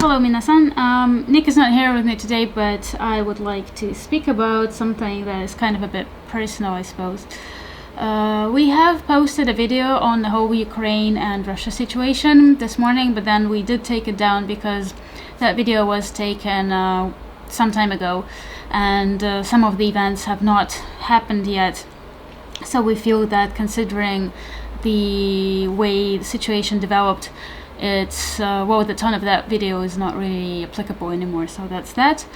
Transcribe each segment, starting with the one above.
Hello, minasan. Nick is not here with me today, but I would like to speak about something that is kind of a bit personal, I suppose. We have posted a video on the whole Ukraine and Russia situation this morning, but then we did take it down because that video was taken some time ago, and some of the events have not happened yet. So we feel that considering the way the situation developed, it's the tone of that video is not really applicable anymore, so that's that.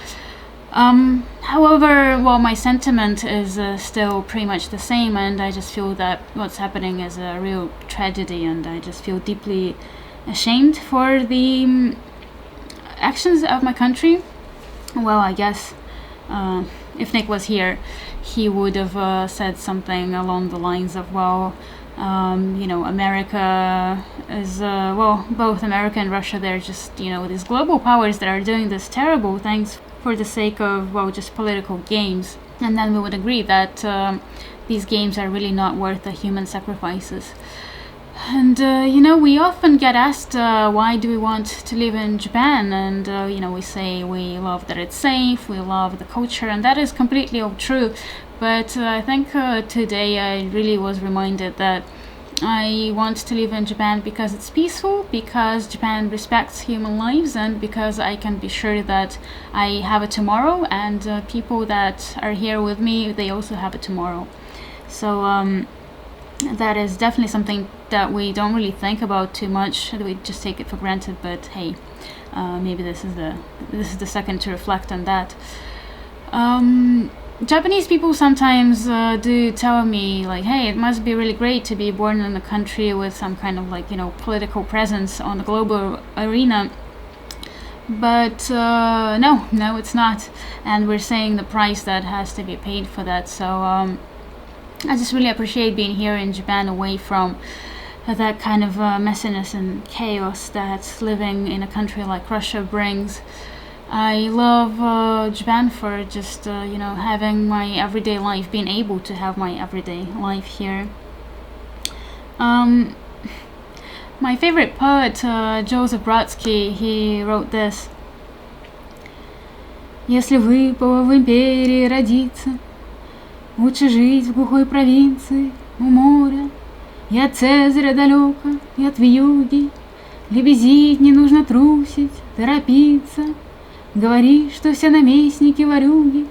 However, my sentiment is still pretty much the same, and I just feel that what's happening is a real tragedy, and I just feel deeply ashamed for the actions of my country. Well, I guess if Nick was here, he would have said something along the lines of, America is, both America and Russia, they're just, these global powers that are doing these terrible things for the sake of, just political games. And then we would agree that these games are really not worth the human sacrifices. And, we often get asked, why do we want to live in Japan? And, we say we love that it's safe, we love the culture, and that is completely all true. But I think today I really was reminded that I want to live in Japan because it's peaceful, because Japan respects human lives, and because I can be sure that I have a tomorrow, and people that are here with me, they also have a tomorrow. So that is definitely something that we don't really think about too much. We just take it for granted. But hey, maybe this is the second to reflect on that. Japanese people sometimes do tell me, like, hey, it must be really great to be born in a country with some kind of political presence on the global arena. But no, it's not, and we're saying the price that has to be paid for that. So I just really appreciate being here in Japan, away from that kind of messiness and chaos that living in a country like Russia brings. I love Japan for just, having my everyday life, being able to have my everyday life here. My favorite poet, Joseph Brodsky, he wrote this. Если выпало в империи родиться, лучше жить в глухой провинции у моря. И от Цезаря далеко, и от вьюги. Лебезить не нужно, трусить, торопиться. Говори, что все наместники ворюги,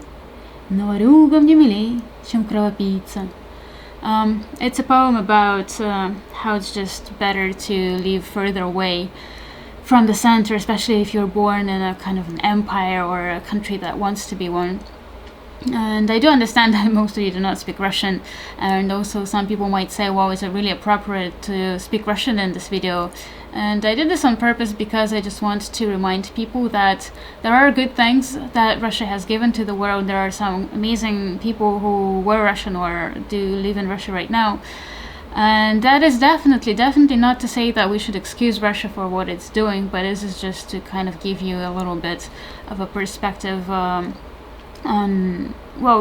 но ворюгам не милей, чем кровопийца. It's a poem about how it's just better to live further away from the center, especially if you're born in a kind of an empire or a country that wants to be one. And I do understand that most of you do not speak Russian, and also some people might say, well, is it really appropriate to speak Russian in this video? And I did this on purpose because I just want to remind people that there are good things that Russia has given to the world. There are some amazing people who were Russian or do live in Russia right now. And that is definitely not to say that we should excuse Russia for what it's doing, but this is just to kind of give you a little bit of a perspective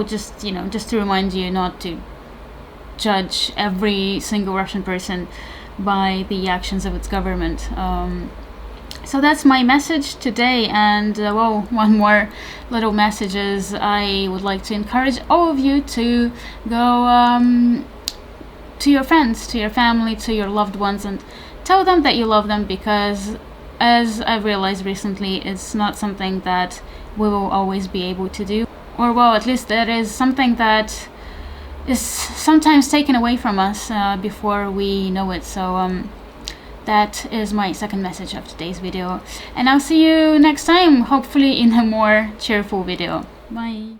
just to remind you not to judge every single Russian person by the actions of its government. So that's my message today, and one more little message is I would like to encourage all of you to go to your friends, to your family, to your loved ones, and tell them that you love them, because as I've realized recently, it's not something that we will always be able to do, or at least that is something that is sometimes taken away from us before we know it. So that is my second message of today's video, and I'll see you next time, hopefully in a more cheerful video. Bye.